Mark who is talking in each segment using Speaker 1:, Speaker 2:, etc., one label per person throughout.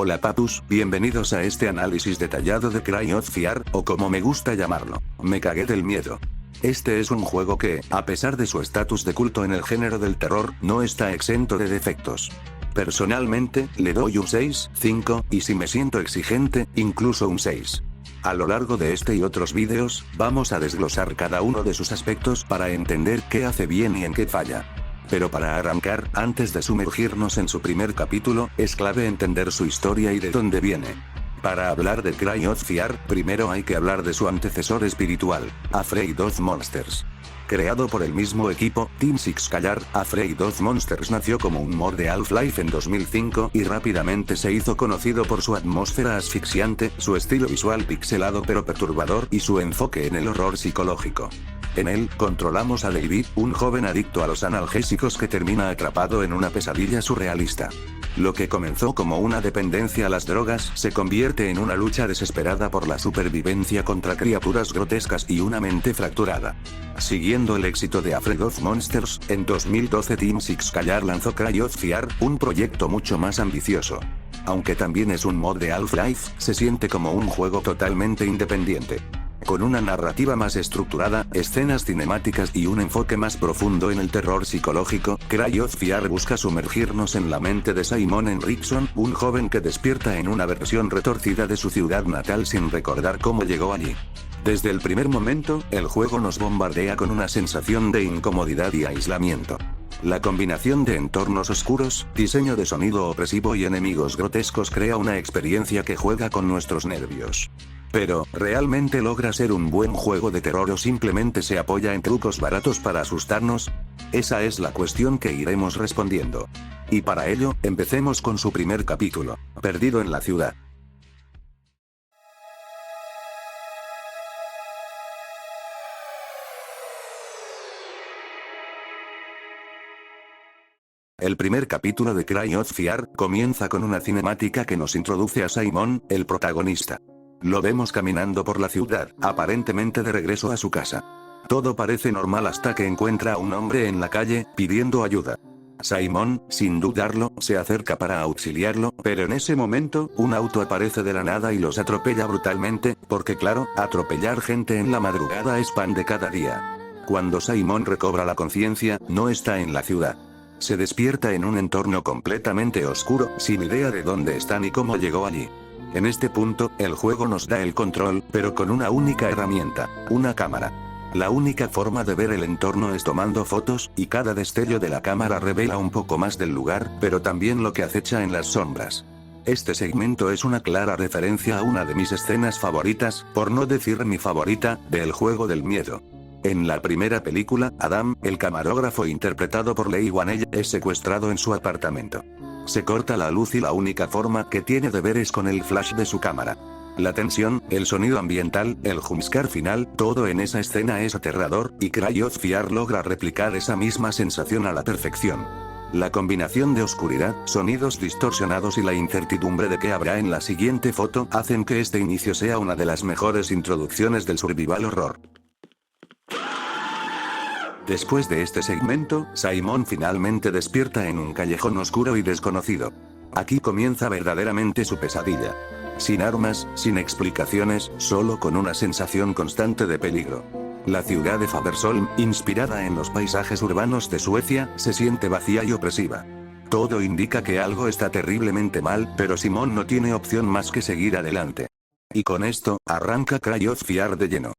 Speaker 1: Hola papus, bienvenidos a este análisis detallado de Cry of Fear, o como me gusta llamarlo, me cagué del miedo. Este es un juego que, a pesar de su estatus de culto en el género del terror, no está exento de defectos. Personalmente, le doy un 6/5, y si me siento exigente, incluso un 6. A lo largo de este y otros vídeos, vamos a desglosar cada uno de sus aspectos para entender qué hace bien y en qué falla. Pero para arrancar, antes de sumergirnos en su primer capítulo, es clave entender su historia y de dónde viene. Para hablar de Cry of Fear, primero hay que hablar de su antecesor espiritual, Afraid of Monsters. Creado por el mismo equipo, Team 6 Callar, Afraid of Monsters nació como un mod de Half-Life en 2005 y rápidamente se hizo conocido por su atmósfera asfixiante, su estilo visual pixelado pero perturbador y su enfoque en el horror psicológico. En él, controlamos a David, un joven adicto a los analgésicos que termina atrapado en una pesadilla surrealista. Lo que comenzó como una dependencia a las drogas se convierte en una lucha desesperada por la supervivencia contra criaturas grotescas y una mente fracturada. Siguiendo el éxito de Afraid of Monsters, en 2012 Team 6 Callar lanzó Cry of Fear, un proyecto mucho más ambicioso. Aunque también es un mod de Half-Life, se siente como un juego totalmente independiente. Con una narrativa más estructurada, escenas cinemáticas y un enfoque más profundo en el terror psicológico, Cry of Fear busca sumergirnos en la mente de Simon Henriksson, un joven que despierta en una versión retorcida de su ciudad natal sin recordar cómo llegó allí. Desde el primer momento, el juego nos bombardea con una sensación de incomodidad y aislamiento. La combinación de entornos oscuros, diseño de sonido opresivo y enemigos grotescos crea una experiencia que juega con nuestros nervios. Pero, ¿realmente logra ser un buen juego de terror o simplemente se apoya en trucos baratos para asustarnos? Esa es la cuestión que iremos respondiendo. Y para ello, empecemos con su primer capítulo, Perdido en la ciudad. El primer capítulo de Cry of Fear comienza con una cinemática que nos introduce a Simon, el protagonista. Lo vemos caminando por la ciudad, aparentemente de regreso a su casa. Todo parece normal hasta que encuentra a un hombre en la calle, pidiendo ayuda. Simon, sin dudarlo, se acerca para auxiliarlo, pero en ese momento, un auto aparece de la nada y los atropella brutalmente, porque claro, atropellar gente en la madrugada es pan de cada día. Cuando Simon recobra la conciencia, no está en la ciudad. Se despierta en un entorno completamente oscuro, sin idea de dónde está ni cómo llegó allí. En este punto, el juego nos da el control, pero con una única herramienta, una cámara. La única forma de ver el entorno es tomando fotos, y cada destello de la cámara revela un poco más del lugar, pero también lo que acecha en las sombras. Este segmento es una clara referencia a una de mis escenas favoritas, por no decir mi favorita, del juego del miedo. En la primera película, Adam, el camarógrafo interpretado por Leigh Whannell, es secuestrado en su apartamento. Se corta la luz y la única forma que tiene de ver es con el flash de su cámara. La tensión, el sonido ambiental, el jumpscare final, todo en esa escena es aterrador, y Cry of Fear logra replicar esa misma sensación a la perfección. La combinación de oscuridad, sonidos distorsionados y la incertidumbre de qué habrá en la siguiente foto hacen que este inicio sea una de las mejores introducciones del survival horror. Después de este segmento, Simon finalmente despierta en un callejón oscuro y desconocido. Aquí comienza verdaderamente su pesadilla. Sin armas, sin explicaciones, solo con una sensación constante de peligro. La ciudad de Fabersholm, inspirada en los paisajes urbanos de Suecia, se siente vacía y opresiva. Todo indica que algo está terriblemente mal, pero Simon no tiene opción más que seguir adelante. Y con esto, arranca Cry of Fear de lleno.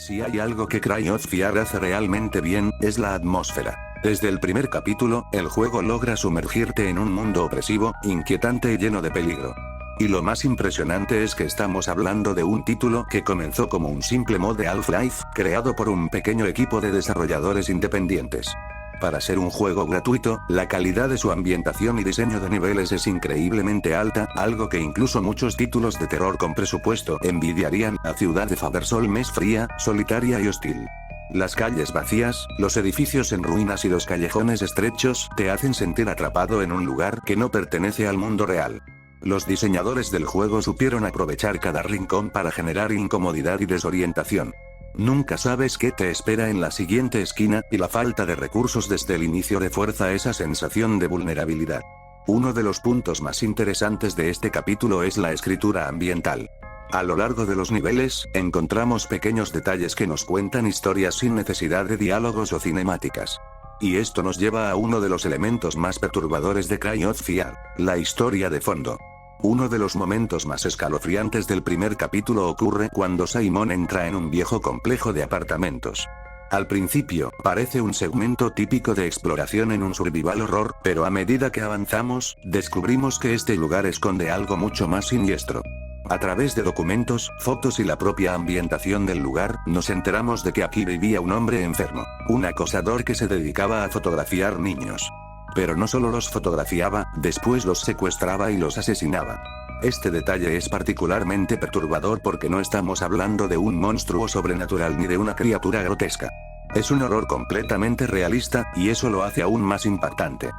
Speaker 1: Si hay algo que Cry of Fear hace realmente bien, es la atmósfera. Desde el primer capítulo, el juego logra sumergirte en un mundo opresivo, inquietante y lleno de peligro. Y lo más impresionante es que estamos hablando de un título que comenzó como un simple mod de Half-Life, creado por un pequeño equipo de desarrolladores independientes. Para ser un juego gratuito, la calidad de su ambientación y diseño de niveles es increíblemente alta, algo que incluso muchos títulos de terror con presupuesto envidiarían. La ciudad de Fabersholm es fría, solitaria y hostil. Las calles vacías, los edificios en ruinas y los callejones estrechos te hacen sentir atrapado en un lugar que no pertenece al mundo real. Los diseñadores del juego supieron aprovechar cada rincón para generar incomodidad y desorientación. Nunca sabes qué te espera en la siguiente esquina, y la falta de recursos desde el inicio refuerza esa sensación de vulnerabilidad. Uno de los puntos más interesantes de este capítulo es la escritura ambiental. A lo largo de los niveles, encontramos pequeños detalles que nos cuentan historias sin necesidad de diálogos o cinemáticas. Y esto nos lleva a uno de los elementos más perturbadores de Cry of Fear, la historia de fondo. Uno de los momentos más escalofriantes del primer capítulo ocurre cuando Simon entra en un viejo complejo de apartamentos. Al principio, parece un segmento típico de exploración en un survival horror, pero a medida que avanzamos, descubrimos que este lugar esconde algo mucho más siniestro. A través de documentos, fotos y la propia ambientación del lugar, nos enteramos de que aquí vivía un hombre enfermo, un acosador que se dedicaba a fotografiar niños. Pero no solo los fotografiaba, después los secuestraba y los asesinaba. Este detalle es particularmente perturbador porque no estamos hablando de un monstruo sobrenatural ni de una criatura grotesca. Es un horror completamente realista, y eso lo hace aún más impactante.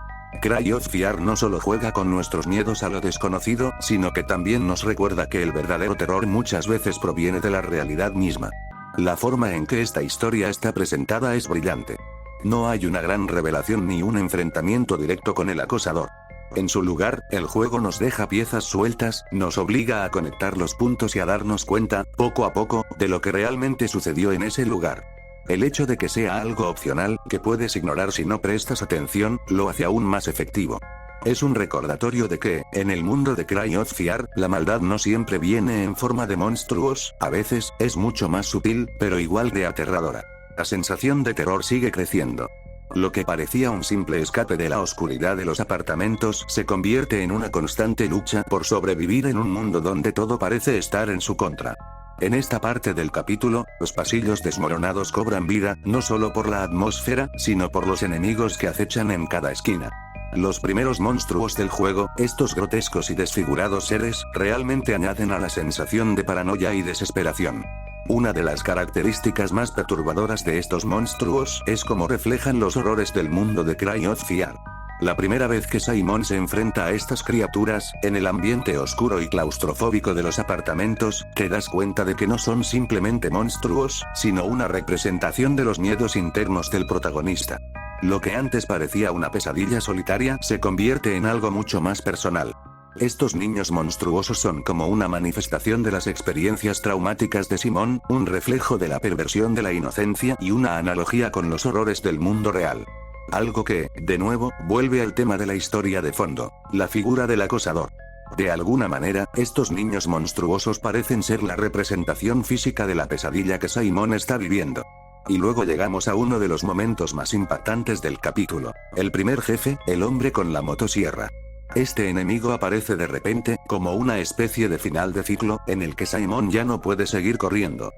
Speaker 1: Cry of Fear no solo juega con nuestros miedos a lo desconocido, sino que también nos recuerda que el verdadero terror muchas veces proviene de la realidad misma. La forma en que esta historia está presentada es brillante. No hay una gran revelación ni un enfrentamiento directo con el acosador. En su lugar, el juego nos deja piezas sueltas, nos obliga a conectar los puntos y a darnos cuenta, poco a poco, de lo que realmente sucedió en ese lugar. El hecho de que sea algo opcional, que puedes ignorar si no prestas atención, lo hace aún más efectivo. Es un recordatorio de que, en el mundo de Cry of Fear, la maldad no siempre viene en forma de monstruos, a veces, es mucho más sutil, pero igual de aterradora. La sensación de terror sigue creciendo. Lo que parecía un simple escape de la oscuridad de los apartamentos se convierte en una constante lucha por sobrevivir en un mundo donde todo parece estar en su contra. En esta parte del capítulo, los pasillos desmoronados cobran vida, no solo por la atmósfera, sino por los enemigos que acechan en cada esquina. Los primeros monstruos del juego, estos grotescos y desfigurados seres, realmente añaden a la sensación de paranoia y desesperación. Una de las características más perturbadoras de estos monstruos es cómo reflejan los horrores del mundo de Cry of Fear. La primera vez que Simon se enfrenta a estas criaturas, en el ambiente oscuro y claustrofóbico de los apartamentos, te das cuenta de que no son simplemente monstruos, sino una representación de los miedos internos del protagonista. Lo que antes parecía una pesadilla solitaria, se convierte en algo mucho más personal. Estos niños monstruosos son como una manifestación de las experiencias traumáticas de Simon, un reflejo de la perversión de la inocencia y una analogía con los horrores del mundo real. Algo que, de nuevo, vuelve al tema de la historia de fondo, la figura del acosador. De alguna manera, estos niños monstruosos parecen ser la representación física de la pesadilla que Simon está viviendo. Y luego llegamos a uno de los momentos más impactantes del capítulo. El primer jefe, el hombre con la motosierra. Este enemigo aparece de repente, como una especie de final de ciclo, en el que Simon ya no puede seguir corriendo.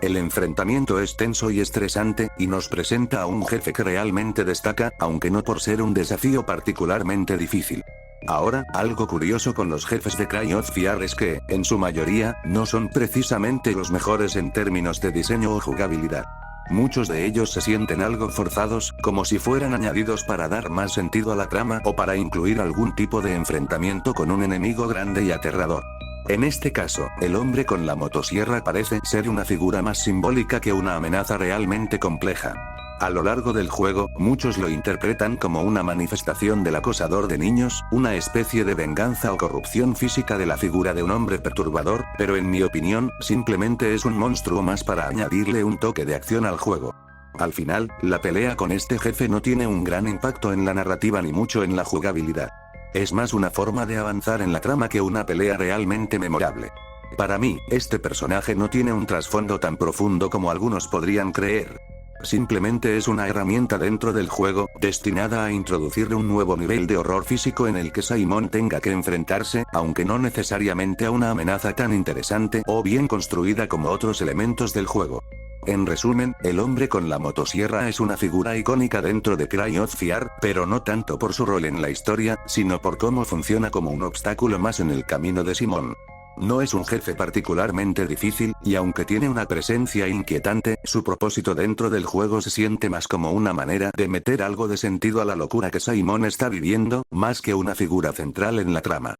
Speaker 1: El enfrentamiento es tenso y estresante, y nos presenta a un jefe que realmente destaca, aunque no por ser un desafío particularmente difícil. Ahora, algo curioso con los jefes de Cry of Fear es que, en su mayoría, no son precisamente los mejores en términos de diseño o jugabilidad. Muchos de ellos se sienten algo forzados, como si fueran añadidos para dar más sentido a la trama o para incluir algún tipo de enfrentamiento con un enemigo grande y aterrador. En este caso, el hombre con la motosierra parece ser una figura más simbólica que una amenaza realmente compleja. A lo largo del juego, muchos lo interpretan como una manifestación del acosador de niños, una especie de venganza o corrupción física de la figura de un hombre perturbador, pero en mi opinión, simplemente es un monstruo más para añadirle un toque de acción al juego. Al final, la pelea con este jefe no tiene un gran impacto en la narrativa ni mucho en la jugabilidad. Es más una forma de avanzar en la trama que una pelea realmente memorable. Para mí, este personaje no tiene un trasfondo tan profundo como algunos podrían creer. Simplemente es una herramienta dentro del juego, destinada a introducirle un nuevo nivel de horror físico en el que Simon tenga que enfrentarse, aunque no necesariamente a una amenaza tan interesante o bien construida como otros elementos del juego. En resumen, el hombre con la motosierra es una figura icónica dentro de Cry of Fear, pero no tanto por su rol en la historia, sino por cómo funciona como un obstáculo más en el camino de Simon. No es un jefe particularmente difícil, y aunque tiene una presencia inquietante, su propósito dentro del juego se siente más como una manera de meter algo de sentido a la locura que Simon está viviendo, más que una figura central en la trama.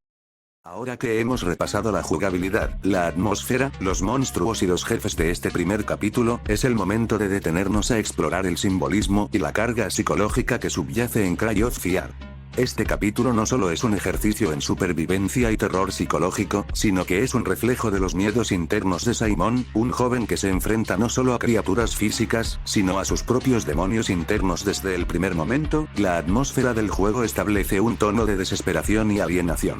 Speaker 1: Ahora que hemos repasado la jugabilidad, la atmósfera, los monstruos y los jefes de este primer capítulo, es el momento de detenernos a explorar el simbolismo y la carga psicológica que subyace en Cry of Fear. Este capítulo no solo es un ejercicio en supervivencia y terror psicológico, sino que es un reflejo de los miedos internos de Simon, un joven que se enfrenta no solo a criaturas físicas, sino a sus propios demonios internos desde el primer momento. La atmósfera del juego establece un tono de desesperación y alienación.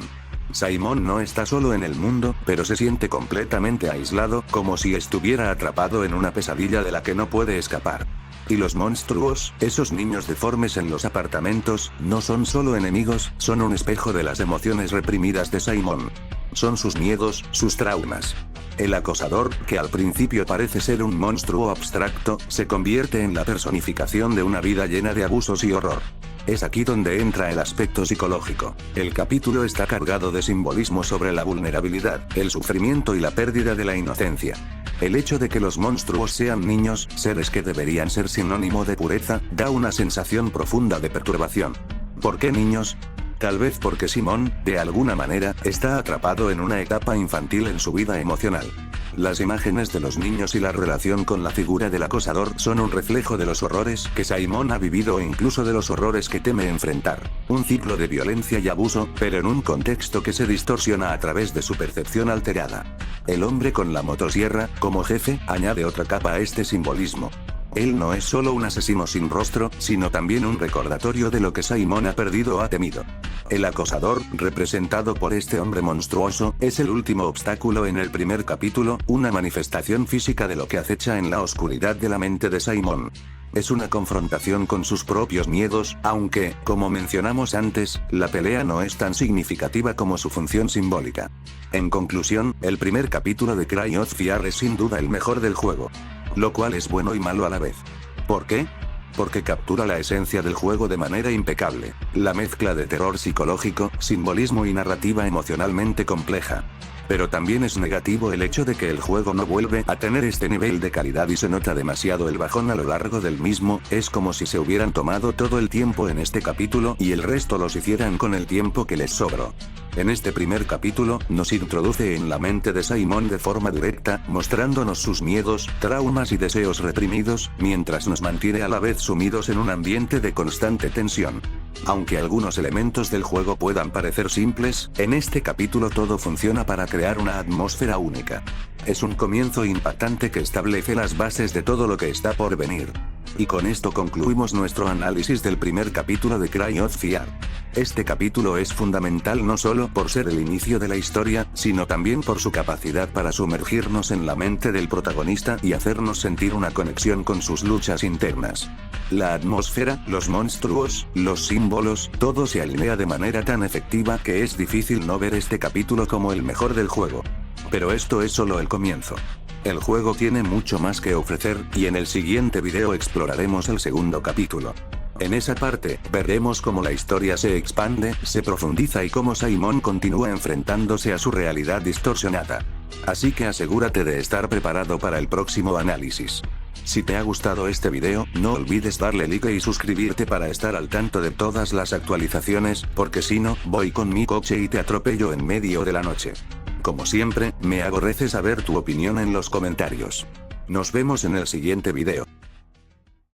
Speaker 1: Simon no está solo en el mundo, pero se siente completamente aislado, como si estuviera atrapado en una pesadilla de la que no puede escapar. Y los monstruos, esos niños deformes en los apartamentos, no son solo enemigos, son un espejo de las emociones reprimidas de Simon. Son sus miedos, sus traumas. El acosador, que al principio parece ser un monstruo abstracto, se convierte en la personificación de una vida llena de abusos y horror. Es aquí donde entra el aspecto psicológico. El capítulo está cargado de simbolismo sobre la vulnerabilidad, el sufrimiento y la pérdida de la inocencia. El hecho de que los monstruos sean niños, seres que deberían ser sinónimo de pureza, da una sensación profunda de perturbación. ¿Por qué niños? Tal vez porque Simon, de alguna manera, está atrapado en una etapa infantil en su vida emocional. Las imágenes de los niños y la relación con la figura del acosador son un reflejo de los horrores que Simon ha vivido o incluso de los horrores que teme enfrentar. Un ciclo de violencia y abuso, pero en un contexto que se distorsiona a través de su percepción alterada. El hombre con la motosierra, como jefe, añade otra capa a este simbolismo. Él no es solo un asesino sin rostro, sino también un recordatorio de lo que Simon ha perdido o ha temido. El acosador, representado por este hombre monstruoso, es el último obstáculo en el primer capítulo, una manifestación física de lo que acecha en la oscuridad de la mente de Simon. Es una confrontación con sus propios miedos, aunque, como mencionamos antes, la pelea no es tan significativa como su función simbólica. En conclusión, el primer capítulo de Cry of Fear es sin duda el mejor del juego. Lo cual es bueno y malo a la vez. ¿Por qué? Porque captura la esencia del juego de manera impecable. La mezcla de terror psicológico, simbolismo y narrativa emocionalmente compleja. Pero también es negativo el hecho de que el juego no vuelve a tener este nivel de calidad y se nota demasiado el bajón a lo largo del mismo, es como si se hubieran tomado todo el tiempo en este capítulo y el resto los hicieran con el tiempo que les sobró. En este primer capítulo, nos introduce en la mente de Simon de forma directa, mostrándonos sus miedos, traumas y deseos reprimidos, mientras nos mantiene a la vez sumidos en un ambiente de constante tensión. Aunque algunos elementos del juego puedan parecer simples, en este capítulo todo funciona para crear una atmósfera única. Es un comienzo impactante que establece las bases de todo lo que está por venir. Y con esto concluimos nuestro análisis del primer capítulo de Cry of Fear. Este capítulo es fundamental no solo por ser el inicio de la historia, sino también por su capacidad para sumergirnos en la mente del protagonista y hacernos sentir una conexión con sus luchas internas. La atmósfera, los monstruos, los símbolos, todo se alinea de manera tan efectiva que es difícil no ver este capítulo como el mejor del juego. Pero esto es solo el comienzo. El juego tiene mucho más que ofrecer, y en el siguiente video exploraremos el segundo capítulo. En esa parte, veremos cómo la historia se expande, se profundiza y cómo Simon continúa enfrentándose a su realidad distorsionada. Así que asegúrate de estar preparado para el próximo análisis. Si te ha gustado este video, no olvides darle like y suscribirte para estar al tanto de todas las actualizaciones, porque si no, voy con mi coche y te atropello en medio de la noche. Como siempre, me aborrece saber tu opinión en los comentarios. Nos vemos en el siguiente video.